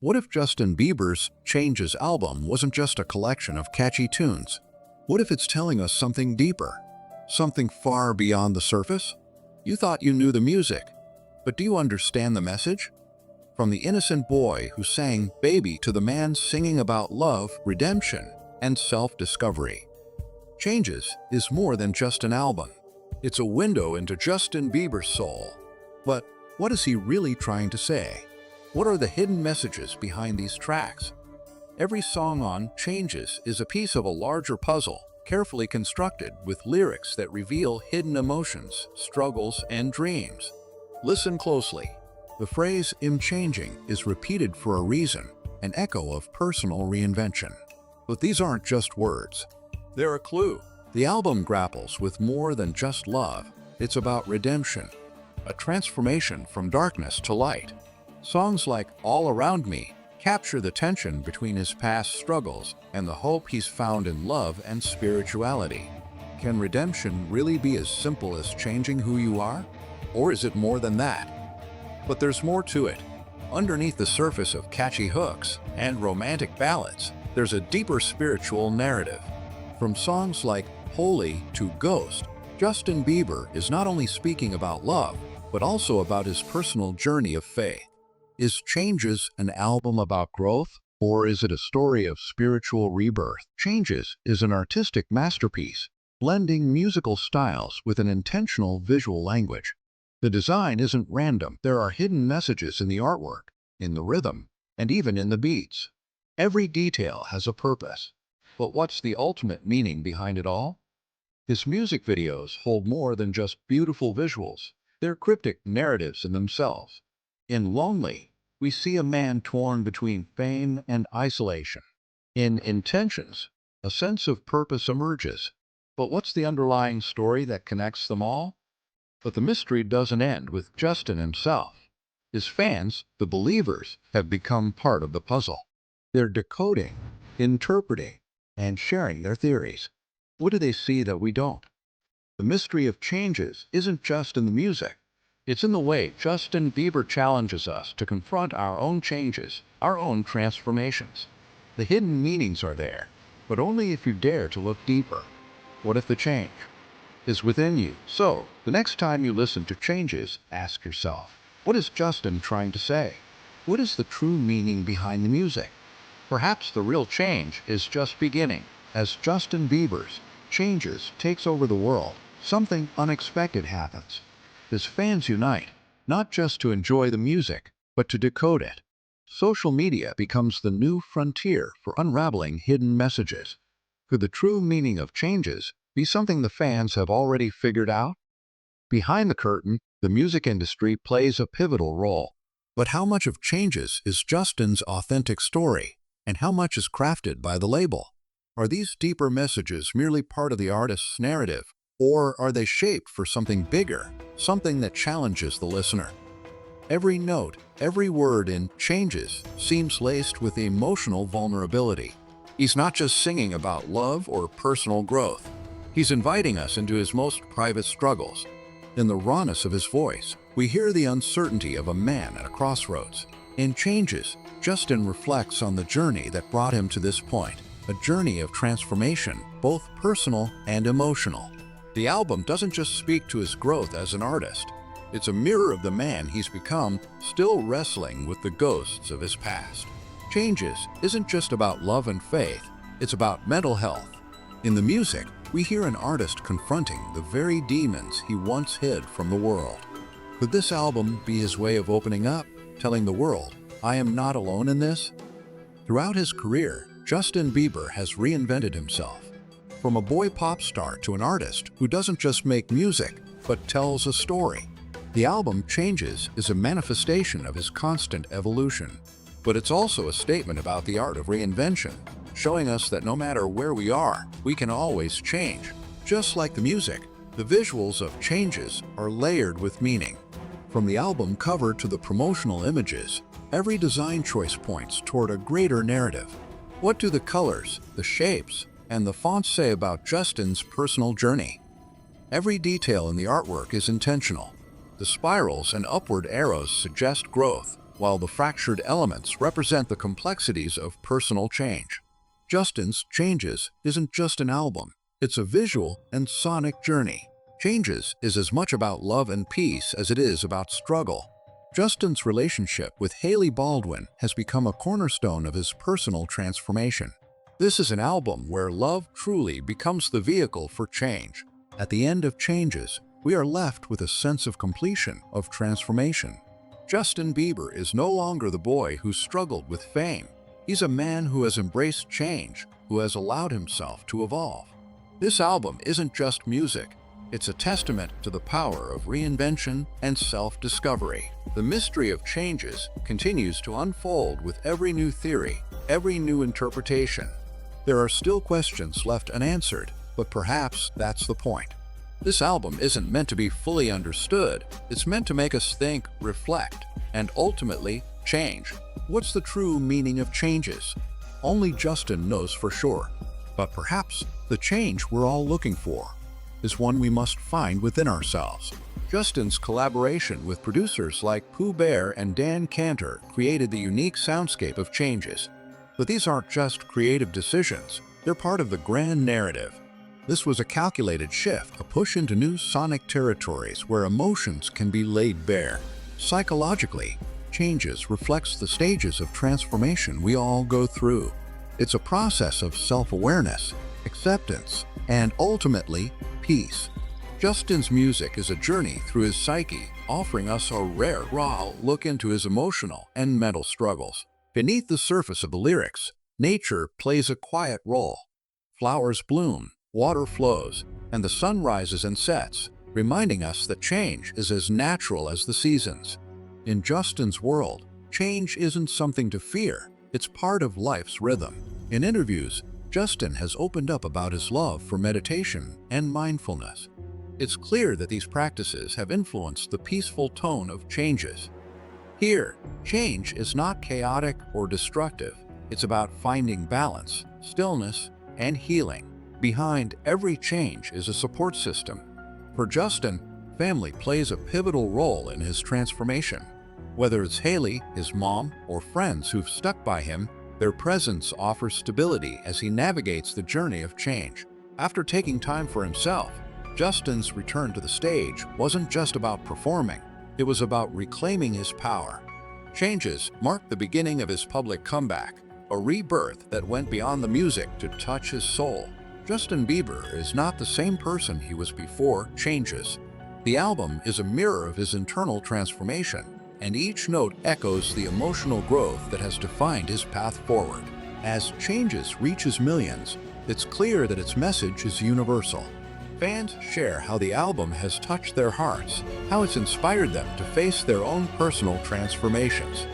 What if Justin Bieber's Changes album wasn't just a collection of catchy tunes? What if it's telling us something deeper? Something far beyond the surface? You thought you knew the music, but do you understand the message? From the innocent boy who sang Baby to the man singing about love, redemption, and self-discovery. Changes is more than just an album. It's a window into Justin Bieber's soul. But what is he really trying to say? What are the hidden messages behind these tracks? Every song on Changes is a piece of a larger puzzle, carefully constructed with lyrics that reveal hidden emotions, struggles, and dreams. Listen closely. The phrase "I'm changing" is repeated for a reason, an echo of personal reinvention. But these aren't just words. They're a clue. The album grapples with more than just love. It's about redemption, a transformation from darkness to light. Songs like All Around Me capture the tension between his past struggles and the hope he's found in love and spirituality. Can redemption really be as simple as changing who you are? Or is it more than that? But there's more to it. Underneath the surface of catchy hooks and romantic ballads, there's a deeper spiritual narrative. From songs like Holy to Ghost, Justin Bieber is not only speaking about love, but also about his personal journey of faith. Is Changes an album about growth, or is it a story of spiritual rebirth? Changes is an artistic masterpiece, blending musical styles with an intentional visual language. The design isn't random. There are hidden messages in the artwork, in the rhythm, and even in the beats. Every detail has a purpose. But what's the ultimate meaning behind it all? His music videos hold more than just beautiful visuals. They're cryptic narratives in themselves. In Lonely, we see a man torn between fame and isolation. In Intentions, a sense of purpose emerges. But what's the underlying story that connects them all? But the mystery doesn't end with Justin himself. His fans, the Believers, have become part of the puzzle. They're decoding, interpreting, and sharing their theories. What do they see that we don't? The mystery of Changes isn't just in the music. It's in the way Justin Bieber challenges us to confront our own changes, our own transformations. The hidden meanings are there, but only if you dare to look deeper. What if the change is within you? So, the next time you listen to Changes, ask yourself, what is Justin trying to say? What is the true meaning behind the music? Perhaps the real change is just beginning. As Justin Bieber's Changes takes over the world, something unexpected happens. His fans unite, not just to enjoy the music, but to decode it. Social media becomes the new frontier for unraveling hidden messages. Could the true meaning of Changes be something the fans have already figured out? Behind the curtain, the music industry plays a pivotal role. But how much of Changes is Justin's authentic story, and how much is crafted by the label? Are these deeper messages merely part of the artist's narrative, or are they shaped for something bigger, something that challenges the listener? Every note, every word in Changes seems laced with emotional vulnerability. He's not just singing about love or personal growth. He's inviting us into his most private struggles. In the rawness of his voice, we hear the uncertainty of a man at a crossroads. In Changes, Justin reflects on the journey that brought him to this point, a journey of transformation, both personal and emotional. The album doesn't just speak to his growth as an artist. It's a mirror of the man he's become, still wrestling with the ghosts of his past. Changes isn't just about love and faith, it's about mental health. In the music, we hear an artist confronting the very demons he once hid from the world. Could this album be his way of opening up, telling the world, I am not alone in this? Throughout his career, Justin Bieber has reinvented himself. From a boy pop star to an artist who doesn't just make music, but tells a story. The album Changes is a manifestation of his constant evolution. But it's also a statement about the art of reinvention, showing us that no matter where we are, we can always change. Just like the music, the visuals of Changes are layered with meaning. From the album cover to the promotional images, every design choice points toward a greater narrative. What do the colors, the shapes, and the fonts say about Justin's personal journey? Every detail in the artwork is intentional. The spirals and upward arrows suggest growth. while the fractured elements represent the complexities of personal change. Justin's Changes isn't just an album, it's a visual and sonic journey. Changes is as much about love and peace as it is about struggle. Justin's relationship with Hailey Baldwin has become a cornerstone of his personal transformation. This is an album where love truly becomes the vehicle for change. At the end of Changes, we are left with a sense of completion, of transformation. Justin Bieber is no longer the boy who struggled with fame. He's a man who has embraced change, who has allowed himself to evolve. This album isn't just music. It's a testament to the power of reinvention and self-discovery. The mystery of changes continues to unfold with every new theory, every new interpretation. There are still questions left unanswered, but perhaps that's the point. This album isn't meant to be fully understood. It's meant to make us think, reflect, and ultimately change. What's the true meaning of changes? Only Justin knows for sure. But perhaps the change we're all looking for is one we must find within ourselves. Justin's collaboration with producers like Pooh Bear and Dan Cantor created the unique soundscape of Changes. But these aren't just creative decisions, they're part of the grand narrative. This was a calculated shift, a push into new sonic territories where emotions can be laid bare. Psychologically, Changes reflects the stages of transformation we all go through. It's a process of self-awareness, acceptance, and ultimately, peace. Justin's music is a journey through his psyche, offering us a rare, raw look into his emotional and mental struggles. Beneath the surface of the lyrics, nature plays a quiet role. Flowers bloom, water flows, and the sun rises and sets, reminding us that change is as natural as the seasons. In Justin's world, change isn't something to fear, it's part of life's rhythm. In interviews, Justin has opened up about his love for meditation and mindfulness. It's clear that these practices have influenced the peaceful tone of Changes. Here, change is not chaotic or destructive. It's about finding balance, stillness, and healing. Behind every change is a support system. For Justin, family plays a pivotal role in his transformation. Whether it's Hailey, his mom, or friends who've stuck by him, their presence offers stability as he navigates the journey of change. After taking time for himself, Justin's return to the stage wasn't just about performing, it was about reclaiming his power. Changes marked the beginning of his public comeback, a rebirth that went beyond the music to touch his soul. Justin Bieber is not the same person he was before Changes. The album is a mirror of his internal transformation, and each note echoes the emotional growth that has defined his path forward. As Changes reaches millions, it's clear that its message is universal. Fans share how the album has touched their hearts, how it's inspired them to face their own personal transformations.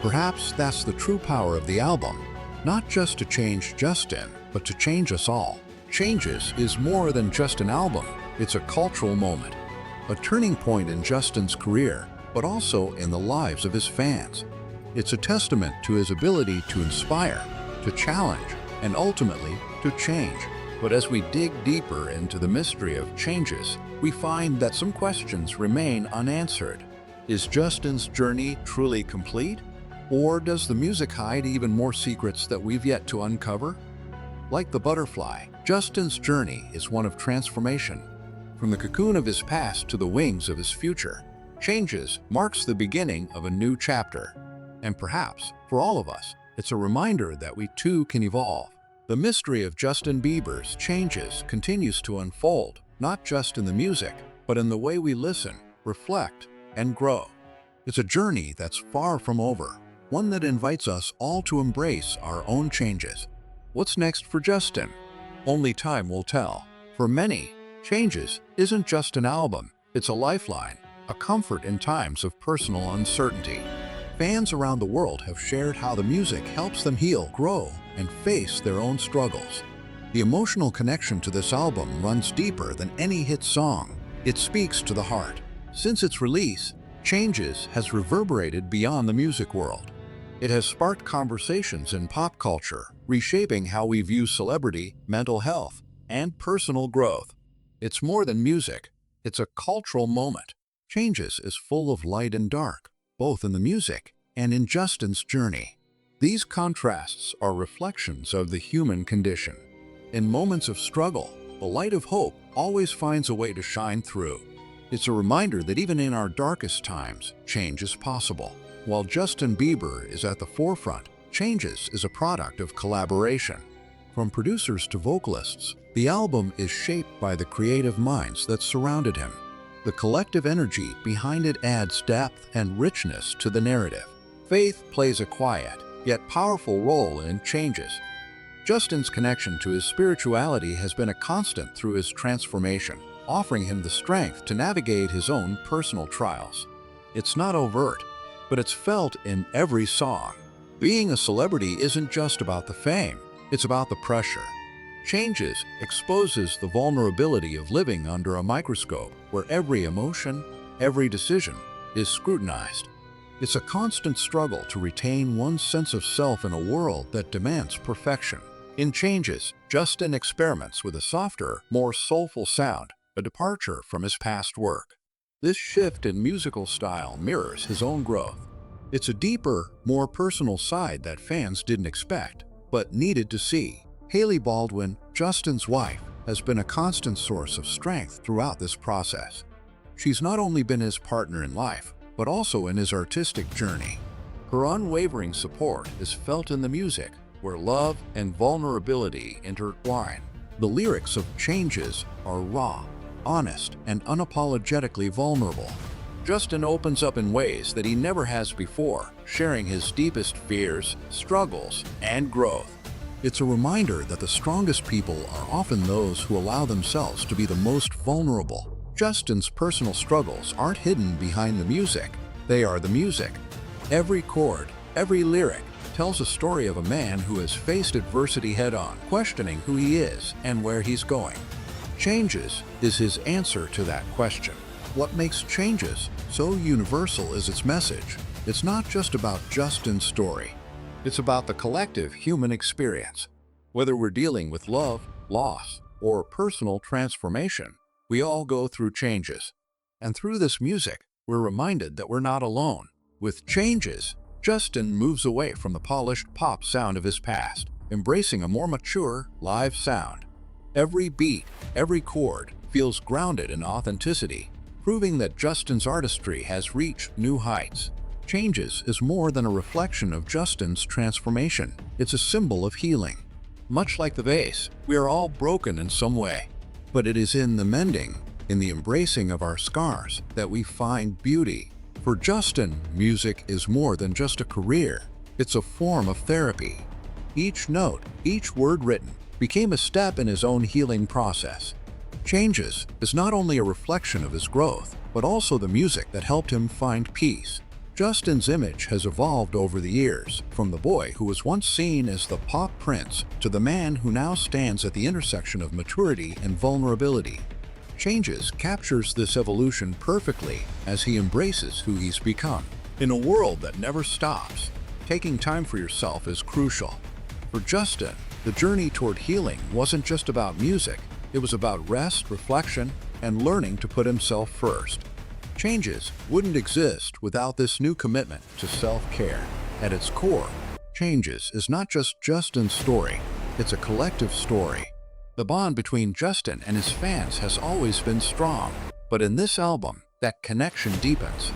Perhaps that's the true power of the album, not just to change Justin, but to change us all. Changes is more than just an album, it's a cultural moment, a turning point in Justin's career, but also in the lives of his fans. It's a testament to his ability to inspire, to challenge, and ultimately to change. But as we dig deeper into the mystery of Changes, we find that some questions remain unanswered. Is Justin's journey truly complete? Or does the music hide even more secrets that we've yet to uncover? Like the butterfly, Justin's journey is one of transformation. From the cocoon of his past to the wings of his future, Changes marks the beginning of a new chapter. And perhaps, for all of us, it's a reminder that we too can evolve. The mystery of Justin Bieber's Changes continues to unfold, not just in the music, but in the way we listen, reflect, and grow. It's a journey that's far from over, one that invites us all to embrace our own changes. What's next for Justin? Only time will tell. For many, Changes isn't just an album, it's a lifeline, a comfort in times of personal uncertainty. Fans around the world have shared how the music helps them heal, grow, and face their own struggles. The emotional connection to this album runs deeper than any hit song. It speaks to the heart. Since its release, Changes has reverberated beyond the music world. It has sparked conversations in pop culture, reshaping how we view celebrity, mental health, and personal growth. It's more than music, it's a cultural moment. Changes is full of light and dark, both in the music and in Justin's journey. These contrasts are reflections of the human condition. In moments of struggle, the light of hope always finds a way to shine through. It's a reminder that even in our darkest times, change is possible. While Justin Bieber is at the forefront, Changes is a product of collaboration. From producers to vocalists, the album is shaped by the creative minds that surrounded him. The collective energy behind it adds depth and richness to the narrative. Faith plays a quiet, yet powerful role in Changes. Justin's connection to his spirituality has been a constant through his transformation, offering him the strength to navigate his own personal trials. It's not overt, but it's felt in every song. Being a celebrity isn't just about the fame, it's about the pressure. Changes exposes the vulnerability of living under a microscope where every emotion, every decision is scrutinized. It's a constant struggle to retain one's sense of self in a world that demands perfection. In Changes, Justin experiments with a softer, more soulful sound, a departure from his past work. This shift in musical style mirrors his own growth. It's a deeper, more personal side that fans didn't expect, but needed to see. Hailey Baldwin, Justin's wife, has been a constant source of strength throughout this process. She's not only been his partner in life, but also in his artistic journey. Her unwavering support is felt in the music, where love and vulnerability intertwine. The lyrics of Changes are raw, honest, and unapologetically vulnerable. Justin opens up in ways that he never has before, sharing his deepest fears, struggles, and growth. It's a reminder that the strongest people are often those who allow themselves to be the most vulnerable. Justin's personal struggles aren't hidden behind the music, they are the music. Every chord, every lyric, tells a story of a man who has faced adversity head-on, questioning who he is and where he's going. Changes is his answer to that question. What makes Changes so universal is its message. It's not just about Justin's story. It's about the collective human experience. Whether we're dealing with love, loss, or personal transformation, we all go through changes. And through this music, we're reminded that we're not alone. With Changes, Justin moves away from the polished pop sound of his past, embracing a more mature, live sound. Every beat, every chord feels grounded in authenticity, proving that Justin's artistry has reached new heights. Changes is more than a reflection of Justin's transformation. It's a symbol of healing. Much like the vase, we are all broken in some way. But it is in the mending, in the embracing of our scars, that we find beauty. For Justin, music is more than just a career. It's a form of therapy. Each note, each word written, became a step in his own healing process. Changes is not only a reflection of his growth, but also the music that helped him find peace. Justin's image has evolved over the years, from the boy who was once seen as the pop prince to the man who now stands at the intersection of maturity and vulnerability. Changes captures this evolution perfectly as he embraces who he's become. In a world that never stops, taking time for yourself is crucial. For Justin, the journey toward healing wasn't just about music, it was about rest, reflection, and learning to put himself first. Changes wouldn't exist without this new commitment to self-care. At its core, Changes is not just Justin's story, it's a collective story. The bond between Justin and his fans has always been strong, but in this album, that connection deepens.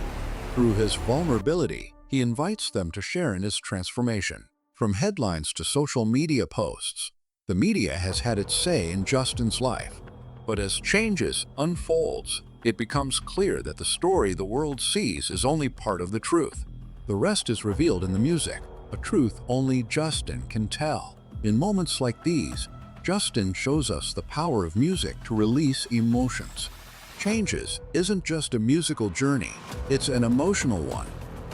Through his vulnerability, he invites them to share in his transformation. From headlines to social media posts, the media has had its say in Justin's life. But as Changes unfolds, it becomes clear that the story the world sees is only part of the truth. The rest is revealed in the music, a truth only Justin can tell. In moments like these, Justin shows us the power of music to release emotions. Changes isn't just a musical journey, it's an emotional one.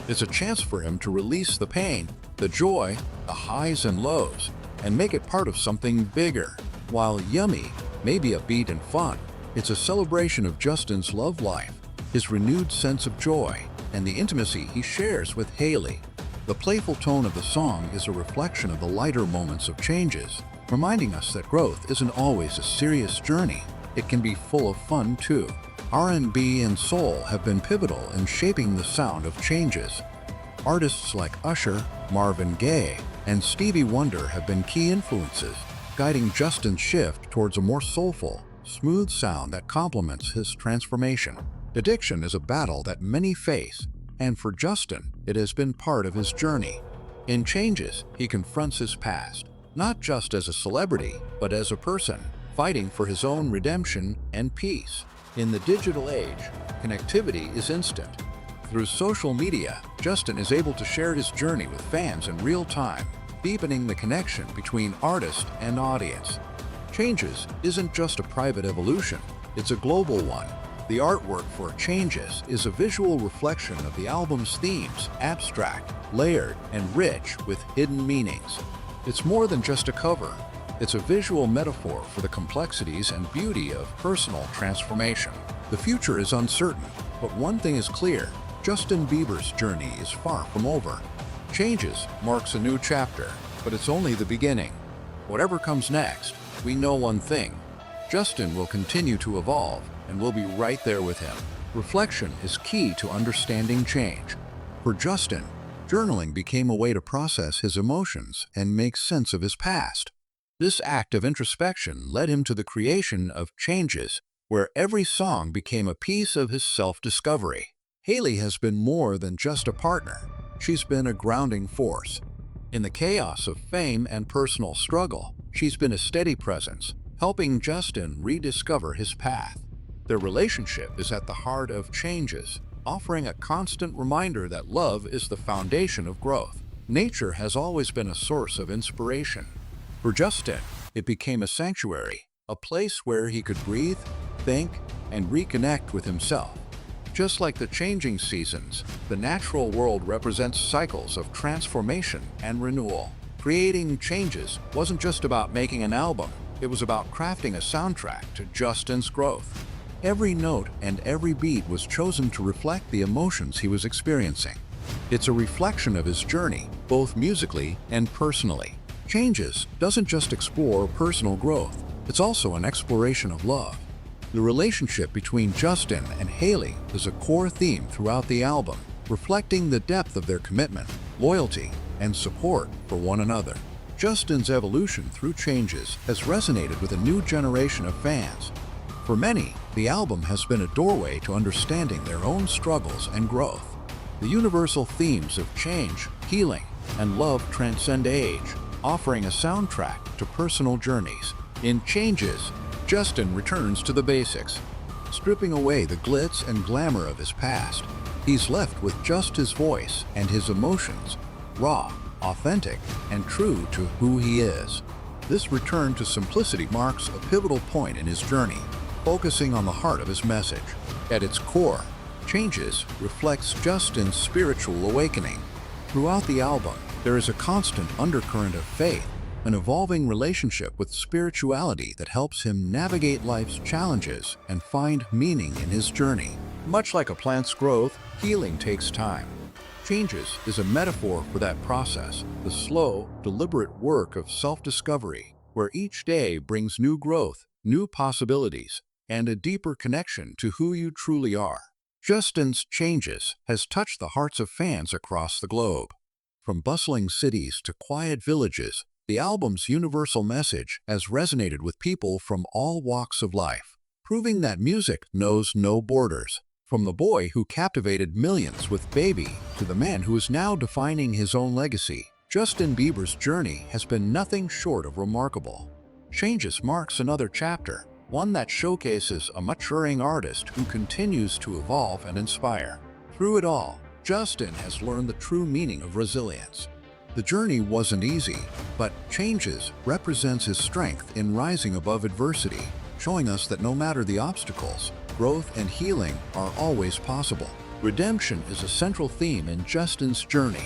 It's a chance for him to release the pain, the joy, the highs and lows, and make it part of something bigger. While Yummy may be upbeat and fun, it's a celebration of Justin's love life, his renewed sense of joy, and the intimacy he shares with Hailey. The playful tone of the song is a reflection of the lighter moments of Changes, reminding us that growth isn't always a serious journey. It can be full of fun too. R&B and soul have been pivotal in shaping the sound of Changes. Artists like Usher, Marvin Gaye, and Stevie Wonder have been key influences, guiding Justin's shift towards a more soulful, smooth sound that complements his transformation. Addiction is a battle that many face, and for Justin, it has been part of his journey. In Changes, he confronts his past, not just as a celebrity, but as a person, fighting for his own redemption and peace. In the digital age, connectivity is instant. Through social media, Justin is able to share his journey with fans in real time, deepening the connection between artist and audience. Changes isn't just a private evolution, it's a global one. The artwork for Changes is a visual reflection of the album's themes, abstract, layered, and rich with hidden meanings. It's more than just a cover. It's a visual metaphor for the complexities and beauty of personal transformation. The future is uncertain, but one thing is clear: Justin Bieber's journey is far from over. Changes marks a new chapter, but it's only the beginning. Whatever comes next, we know one thing: Justin will continue to evolve, and we'll be right there with him. Reflection is key to understanding change. For Justin, journaling became a way to process his emotions and make sense of his past. This act of introspection led him to the creation of Changes, where every song became a piece of his self-discovery. Hailey has been more than just a partner. She's been a grounding force. In the chaos of fame and personal struggle, she's been a steady presence, helping Justin rediscover his path. Their relationship is at the heart of Changes, offering a constant reminder that love is the foundation of growth. Nature has always been a source of inspiration. For Justin, it became a sanctuary, a place where he could breathe, think, and reconnect with himself. Just like the changing seasons, the natural world represents cycles of transformation and renewal. Creating Changes wasn't just about making an album, it was about crafting a soundtrack to Justin's growth. Every note and every beat was chosen to reflect the emotions he was experiencing. It's a reflection of his journey, both musically and personally. Changes doesn't just explore personal growth, it's also an exploration of love. The relationship between Justin and Hailey is a core theme throughout the album, reflecting the depth of their commitment, loyalty, and support for one another. Justin's evolution through Changes has resonated with a new generation of fans. For many, the album has been a doorway to understanding their own struggles and growth. The universal themes of change, healing, and love transcend age, offering a soundtrack to personal journeys. In Changes, Justin returns to the basics, stripping away the glitz and glamour of his past. He's left with just his voice and his emotions, raw, authentic, and true to who he is. This return to simplicity marks a pivotal point in his journey, focusing on the heart of his message. At its core, Changes reflects Justin's spiritual awakening. Throughout the album, there is a constant undercurrent of faith, an evolving relationship with spirituality that helps him navigate life's challenges and find meaning in his journey. Much like a plant's growth, healing takes time. Changes is a metaphor for that process, the slow, deliberate work of self-discovery, where each day brings new growth, new possibilities, and a deeper connection to who you truly are. Justin's Changes has touched the hearts of fans across the globe. From bustling cities to quiet villages, the album's universal message has resonated with people from all walks of life, proving that music knows no borders. From the boy who captivated millions with Baby to the man who is now defining his own legacy, Justin Bieber's journey has been nothing short of remarkable. Changes marks another chapter, one that showcases a maturing artist who continues to evolve and inspire. Through it all, Justin has learned the true meaning of resilience. The journey wasn't easy, but Changes represents his strength in rising above adversity, showing us that no matter the obstacles, growth and healing are always possible. Redemption is a central theme in Justin's journey.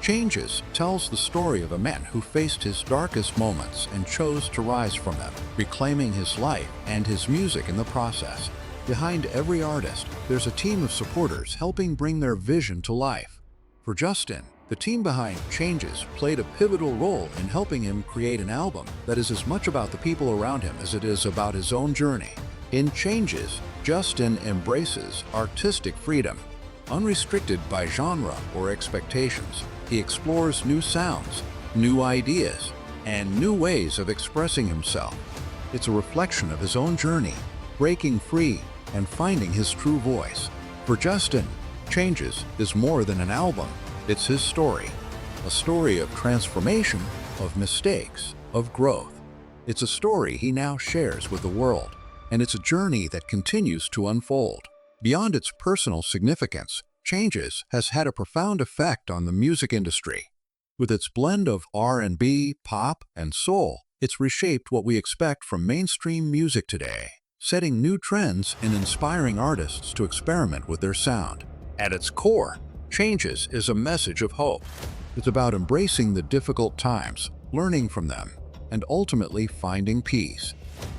Changes tells the story of a man who faced his darkest moments and chose to rise from them, reclaiming his life and his music in the process. Behind every artist, there's a team of supporters helping bring their vision to life. For Justin, the team behind Changes played a pivotal role in helping him create an album that is as much about the people around him as it is about his own journey. In Changes, Justin embraces artistic freedom. Unrestricted by genre or expectations, he explores new sounds, new ideas, and new ways of expressing himself. It's a reflection of his own journey, breaking free and finding his true voice. For Justin, Changes is more than an album, it's his story. A story of transformation, of mistakes, of growth. It's a story he now shares with the world, and it's a journey that continues to unfold. Beyond its personal significance, Changes has had a profound effect on the music industry. With its blend of R&B, pop, and soul, it's reshaped what we expect from mainstream music today, setting new trends and inspiring artists to experiment with their sound. At its core, Changes is a message of hope. It's about embracing the difficult times, learning from them, and ultimately finding peace.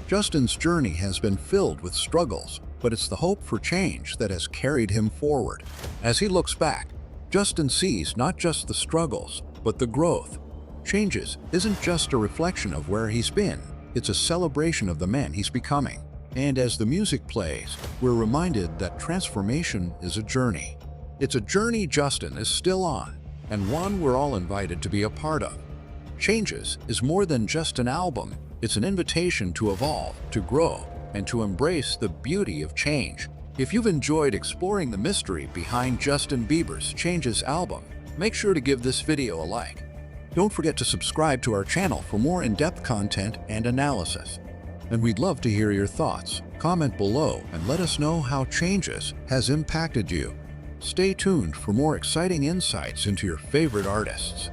Justin's journey has been filled with struggles, but it's the hope for change that has carried him forward. As he looks back, Justin sees not just the struggles, but the growth. Changes isn't just a reflection of where he's been, it's a celebration of the man he's becoming. And as the music plays, we're reminded that transformation is a journey. It's a journey Justin is still on, and one we're all invited to be a part of. Changes is more than just an album, it's an invitation to evolve, to grow, and to embrace the beauty of change. If you've enjoyed exploring the mystery behind Justin Bieber's Changes album, make sure to give this video a like. Don't forget to subscribe to our channel for more in-depth content and analysis. And we'd love to hear your thoughts. Comment below and let us know how Changes has impacted you. Stay tuned for more exciting insights into your favorite artists.